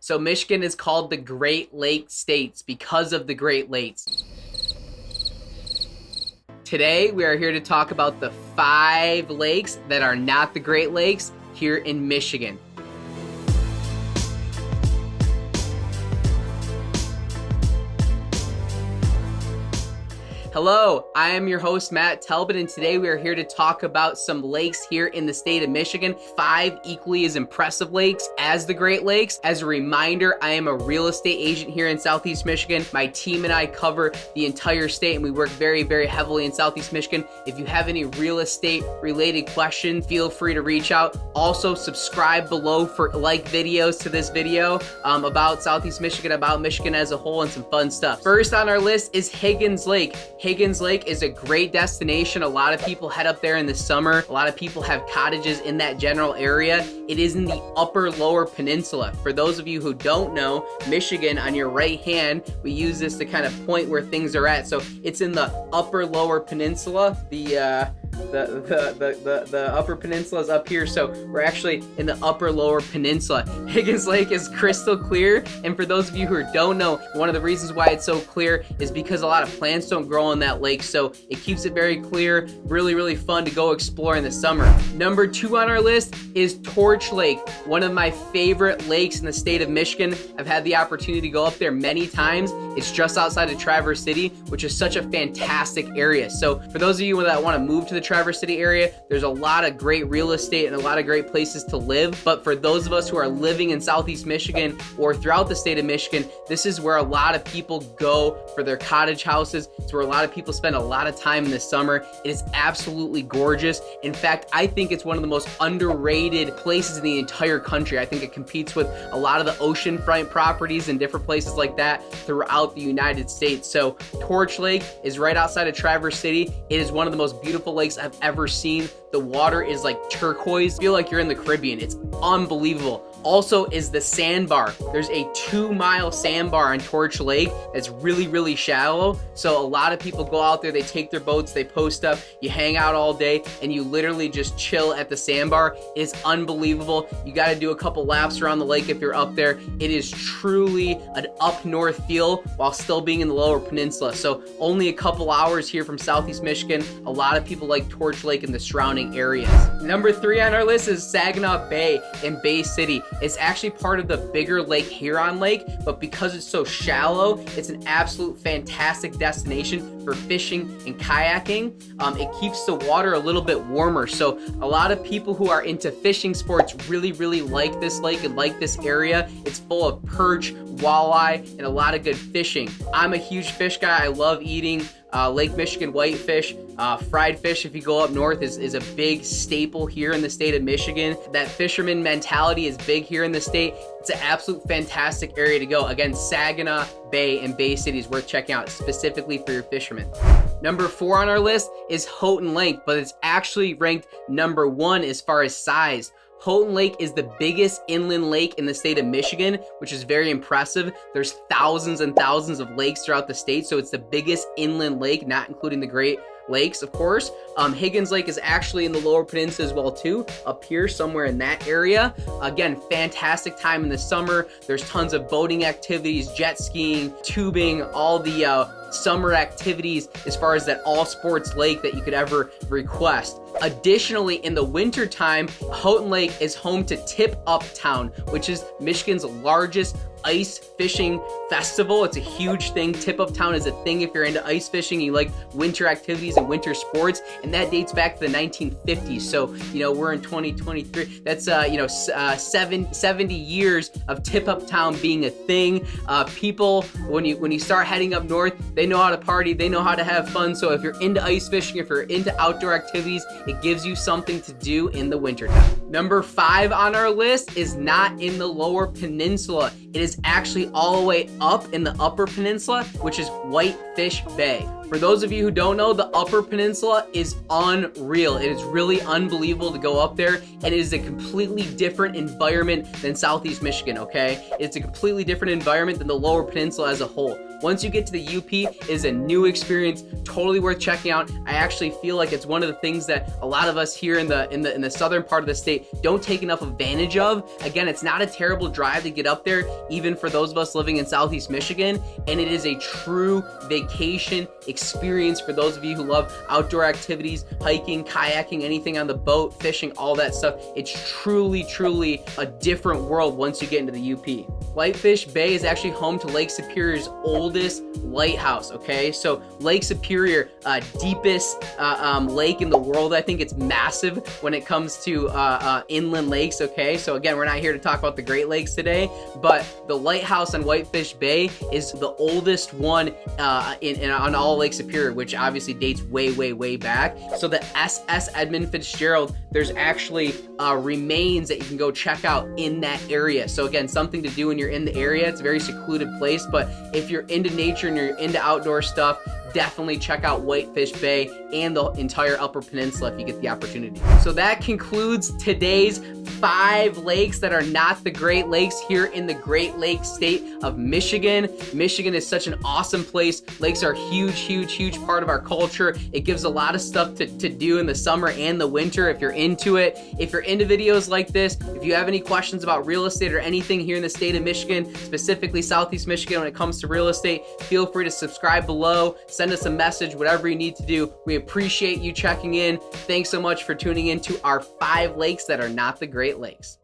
So Michigan is called the Great Lakes States because of the Great Lakes. Today, we are here to talk about the 5 lakes that are not the Great Lakes here in Michigan. Hello, I am your host, Matt Talbot, and today we are here to talk about some lakes here in the state of Michigan, 5 equally as impressive lakes as the Great Lakes. As a reminder, I am a real estate agent here in Southeast Michigan. My team and I cover the entire state, and we work very, very heavily in Southeast Michigan. If you have any real estate related questions, feel free to reach out. Also, subscribe below for like videos to this video about Southeast Michigan, about Michigan as a whole, and some fun stuff. First on our list is Higgins Lake. Higgins Lake is a great destination. A lot of people head up there in the summer. A lot of people have cottages in that general area. It is in the upper lower peninsula. For those of you who don't know, Michigan on your right hand, we use this to kind of point where things are at. So it's in the upper lower peninsula. The upper peninsula is up here, so we're actually in the upper lower peninsula. Higgins Lake is crystal clear, and for those of you who don't know, one of the reasons why it's so clear is because a lot of plants don't grow in that lake, so it keeps it very clear. Really fun to go explore in the summer. Number 2 on our list is Torch Lake, one of my favorite lakes in the state of Michigan. I've had the opportunity to go up there many times. It's just outside of Traverse City, which is such a fantastic area. So for those of you that want to move to the Traverse City area, there's a lot of great real estate and a lot of great places to live. But for those of us who are living in Southeast Michigan or throughout the state of Michigan, this is where a lot of people go for their cottage houses. It's where a lot of people spend a lot of time in the summer. It is absolutely gorgeous. In fact, I think it's one of the most underrated places in the entire country. I think it competes with a lot of the oceanfront properties and different places like that throughout the United States. So Torch Lake is right outside of Traverse City. It is one of the most beautiful lakes I've ever seen. The water is like turquoise. I feel like you're in the Caribbean. It's unbelievable. Also is the sandbar. There's a 2-mile sandbar on Torch Lake that's really shallow. So a lot of people go out there, they take their boats, they post up, you hang out all day, and you literally just chill at the sandbar. It is unbelievable. You got to do a couple laps around the lake if you're up there. It is truly an up north feel while still being in the lower peninsula. So only a couple hours here from Southeast Michigan. A lot of people like Torch Lake and the surrounding areas. Number 3 on our list is Saginaw Bay in Bay City. It's actually part of the bigger Lake Huron Lake, but because it's so shallow, it's an absolute fantastic destination for fishing and kayaking. It keeps the water a little bit warmer, so a lot of people who are into fishing sports really like this lake and like this area. It's full of perch, walleye, and a lot of good fishing. I'm a huge fish guy. I love eating Lake Michigan whitefish. Fried fish, if you go up north, is a big staple here in the state of Michigan. That fisherman mentality is big here in the state. It's an absolute fantastic area to go. Again, Saginaw Bay and Bay City is worth checking out specifically for your fishermen. Number 4 on our list is Houghton Lake, but it's actually ranked number 1 as far as size. Houghton Lake is the biggest inland lake in the state of Michigan, which is very impressive. There's thousands and thousands of lakes throughout the state, so it's the biggest inland lake, not including the Great Lakes, of course. Higgins Lake is actually in the lower peninsula as well too, up here somewhere in that area. Again, fantastic time in the summer. There's tons of boating activities, jet skiing, tubing, all the summer activities as far as that all sports lake that you could ever request. Additionally, in the winter time, Houghton Lake is home to Tip Up Town, which is Michigan's largest ice fishing festival. It's a huge thing. Tip Up Town is a thing if you're into ice fishing, you like winter activities and winter sports, and that dates back to the 1950s. So, we're in 2023. That's, 70 years of Tip Up Town being a thing. People, when you start heading up north, they know how to party, they know how to have fun. So if you're into ice fishing, if you're into outdoor activities, it gives you something to do in the wintertime. Number 5 on our list is not in the lower peninsula. It is actually all the way up in the upper peninsula, which is Whitefish Bay. For those of you who don't know, the Upper Peninsula is unreal. It is really unbelievable to go up there, and it is a completely different environment than Southeast Michigan, okay? It's a completely different environment than the Lower Peninsula as a whole. Once you get to the UP, it is a new experience, totally worth checking out. I actually feel like it's one of the things that a lot of us here in the southern part of the state don't take enough advantage of. Again, it's not a terrible drive to get up there, even for those of us living in Southeast Michigan, and it is a true vacation experience for those of you who love outdoor activities, hiking, kayaking, anything on the boat, fishing, all that stuff. It's truly a different world once you get into the UP. Whitefish Bay is actually home to Lake Superior's oldest lighthouse, okay? So Lake Superior, deepest lake in the world. I think it's massive when it comes to inland lakes, okay? So again, we're not here to talk about the Great Lakes today, but the lighthouse on Whitefish Bay is the oldest one on all Lake Superior, which obviously dates way back. So the SS Edmund Fitzgerald, there's actually remains that you can go check out in that area. So again, something to do when you're in the area. It's a very secluded place, but if you're into nature and you're into outdoor stuff, definitely check out Whitefish Bay and the entire Upper Peninsula if you get the opportunity. So that concludes today's 5 lakes that are not the Great Lakes here in the Great Lakes state of Michigan. Michigan is such an awesome place. Lakes are a huge part of our culture. It gives a lot of stuff to do in the summer and the winter if you're into it. If you're into videos like this, if you have any questions about real estate or anything here in the state of Michigan, specifically Southeast Michigan when it comes to real estate, feel free to subscribe below, send us a message, whatever you need to do. We appreciate you checking in. Thanks so much for tuning in to our 5 lakes that are not the Great Lakes.